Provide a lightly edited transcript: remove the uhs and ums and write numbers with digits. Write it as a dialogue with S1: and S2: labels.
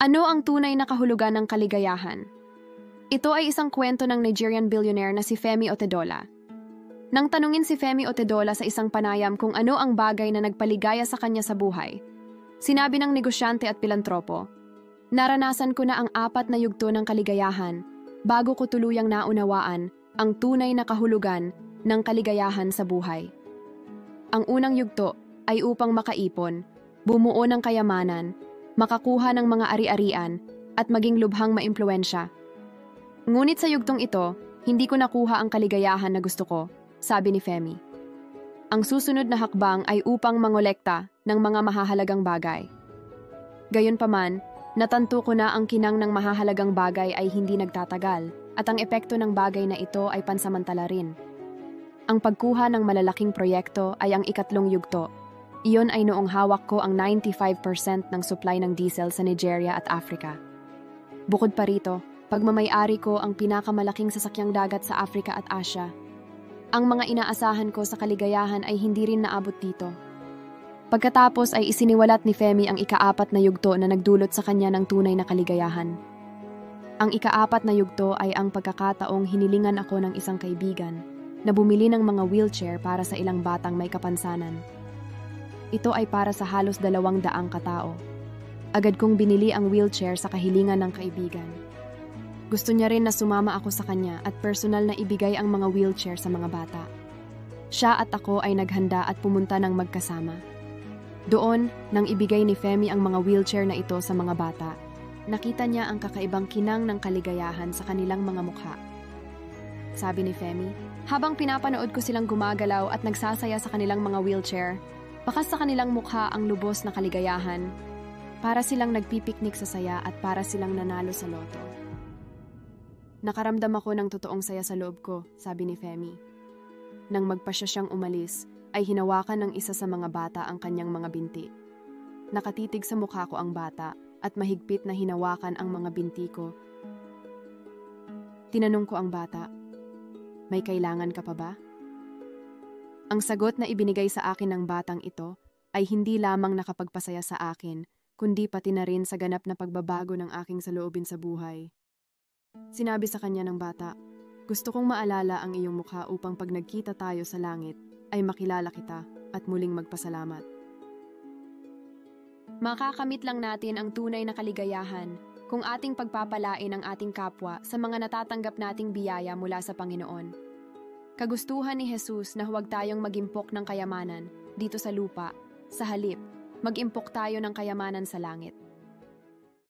S1: Ano ang tunay na kahulugan ng kaligayahan? Ito ay isang kwento ng Nigerian billionaire na si Femi Otedola. Nang tanungin si Femi Otedola sa isang panayam kung ano ang bagay na nagpaligaya sa kanya sa buhay, sinabi ng negosyante at pilantropo, "Naranasan ko na ang 4 na yugto ng kaligayahan bago ko tuluyang naunawaan ang tunay na kahulugan ng kaligayahan sa buhay." Ang unang yugto ay upang makaipon, bumuo ng kayamanan, makakuha ng mga ari-arian, at maging lubhang maimpluwensya. Ngunit sa yugtong ito, hindi ko nakuha ang kaligayahan na gusto ko, sabi ni Femi. Ang susunod na hakbang ay upang mangolekta ng mga mahahalagang bagay. Gayunpaman, natanto ko na ang kinang ng mahahalagang bagay ay hindi nagtatagal at ang epekto ng bagay na ito ay pansamantala rin. Ang pagkuha ng malalaking proyekto ay ang ikatlong yugto. Iyon ay noong hawak ko ang 95% ng supply ng diesel sa Nigeria at Africa. Bukod pa rito, pagmamay-ari ko ang pinakamalaking sasakyang dagat sa Africa at Asia. Ang mga inaasahan ko sa kaligayahan ay hindi rin naabot dito. Pagkatapos ay isiniwalat ni Femi ang ika-4 na yugto na nagdulot sa kanya ng tunay na kaligayahan. Ang ika-4 na yugto ay ang pagkakataong hinilingan ako ng isang kaibigan na bumili ng mga wheelchair para sa ilang batang may kapansanan. Ito ay para sa halos 200 katao. Agad kong binili ang wheelchair sa kahilingan ng kaibigan. Gusto niya rin na sumama ako sa kanya at personal na ibigay ang mga wheelchair sa mga bata. Siya at ako ay naghanda at pumunta ng magkasama. Doon, nang ibigay ni Femi ang mga wheelchair na ito sa mga bata, nakita niya ang kakaibang kinang ng kaligayahan sa kanilang mga mukha. Sabi ni Femi, habang pinapanood ko silang gumagalaw at nagsasaya sa kanilang mga wheelchair, bakas sa kanilang mukha ang lubos na kaligayahan. Para silang nagpipiknik sa saya at para silang nanalo sa loto. Nakaramdam ako ng totoong saya sa loob ko, sabi ni Femi. Nang magpasya siyang umalis, ay hinawakan ng isa sa mga bata ang kanyang mga binti. Nakatitig sa mukha ko ang bata at mahigpit na hinawakan ang mga binti ko. Tinanong ko ang bata, "May kailangan ka pa ba?" Ang sagot na ibinigay sa akin ng batang ito ay hindi lamang nakapagpasaya sa akin, kundi pati na rin sa ganap na pagbabago ng aking saloobin sa buhay. Sinabi sa kanya ng bata, "Gusto kong maalala ang iyong mukha upang pag nagkita tayo sa langit, ay makilala kita at muling magpasalamat." Makakamit lang natin ang tunay na kaligayahan kung ating pagpapalain ang ating kapwa sa mga natatanggap nating biyaya mula sa Panginoon. Kagustuhan ni Jesus na huwag tayong mag-impok ng kayamanan dito sa lupa, sa halip, mag-impok tayo ng kayamanan sa langit.